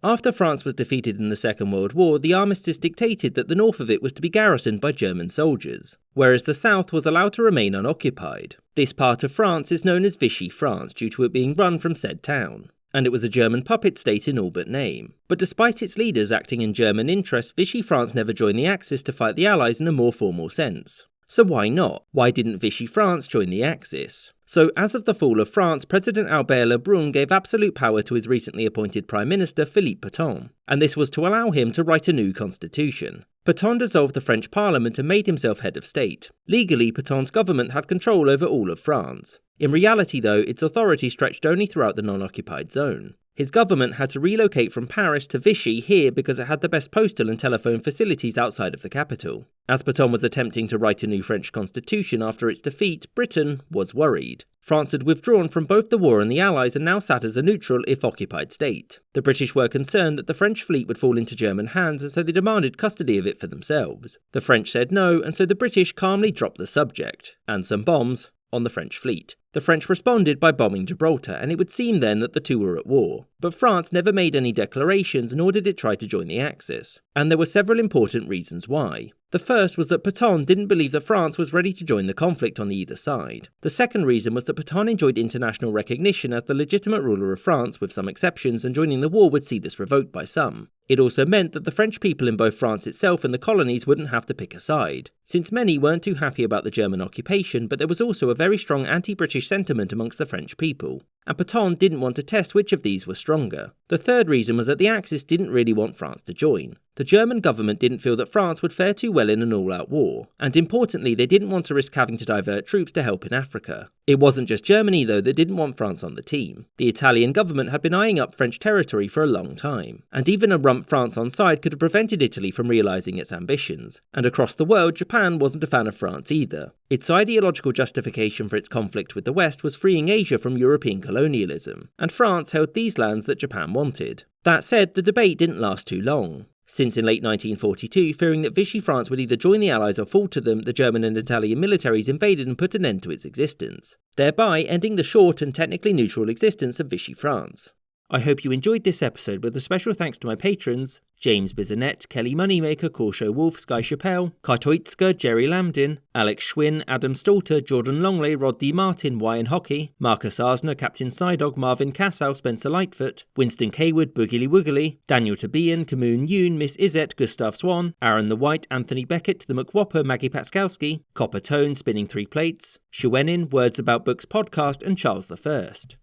After France was defeated in the Second World War, the armistice dictated that the north of it was to be garrisoned by German soldiers, whereas the south was allowed to remain unoccupied. This part of France is known as Vichy France due to it being run from said town, and it was a German puppet state in all but name. But despite its leaders acting in German interests, Vichy France never joined the Axis to fight the Allies in a more formal sense. So why not? Why didn't Vichy France join the Axis? So, as of the fall of France, President Albert Lebrun gave absolute power to his recently appointed Prime Minister Philippe Pétain, and this was to allow him to write a new constitution. Pétain dissolved the French Parliament and made himself head of state. Legally, Pétain's government had control over all of France. In reality, though, its authority stretched only throughout the non-occupied zone. His government had to relocate from Paris to Vichy here because it had the best postal and telephone facilities outside of the capital. As Pétain was attempting to write a new French constitution after its defeat, Britain was worried. France had withdrawn from both the war and the Allies and now sat as a neutral, if occupied, state. The British were concerned that the French fleet would fall into German hands, and so they demanded custody of it for themselves. The French said no, and so the British calmly dropped the subject, and some bombs, on the French fleet. The French responded by bombing Gibraltar, and it would seem then that the two were at war. But France never made any declarations, nor did it try to join the Axis. And there were several important reasons why. The first was that Pétain didn't believe that France was ready to join the conflict on either side. The second reason was that Pétain enjoyed international recognition as the legitimate ruler of France, with some exceptions, and joining the war would see this revoked by some. It also meant that the French people in both France itself and the colonies wouldn't have to pick a side, since many weren't too happy about the German occupation, but there was also a very strong anti-British sentiment amongst the French people, and Pétain didn't want to test which of these was stronger. The third reason was that the Axis didn't really want France to join. The German government didn't feel that France would fare too well in an all-out war, and importantly they didn't want to risk having to divert troops to help in Africa. It wasn't just Germany though that didn't want France on the team. The Italian government had been eyeing up French territory for a long time, and even a rump France on side could have prevented Italy from realising its ambitions. And across the world, Japan wasn't a fan of France either. Its ideological justification for its conflict with the West was freeing Asia from European colonialism, and France held these lands that Japan wanted. That said, the debate didn't last too long, since in late 1942, fearing that Vichy France would either join the Allies or fall to them, the German and Italian militaries invaded and put an end to its existence, thereby ending the short and technically neutral existence of Vichy France. I hope you enjoyed this episode, with a special thanks to my patrons: James Bizanet, Kelly Moneymaker, Corsho Wolf, Sky Chappelle, Kartoitska, Jerry Lambdin, Alex Schwinn, Adam Stalter, Jordan Longley, Rod D. Martin, Wyan Hockey, Marcus Arsner, Captain Psydog, Marvin Cassow, Spencer Lightfoot, Winston Kaywood, Boogily Woogly, Daniel Tabian, Kamoon Yoon, Miss Izette, Gustav Swan, Aaron the White, Anthony Beckett, The McWhopper, Maggie Patskowski, Copper Tone, Spinning Three Plates, Shuenin, Words About Books Podcast, and Charles the First.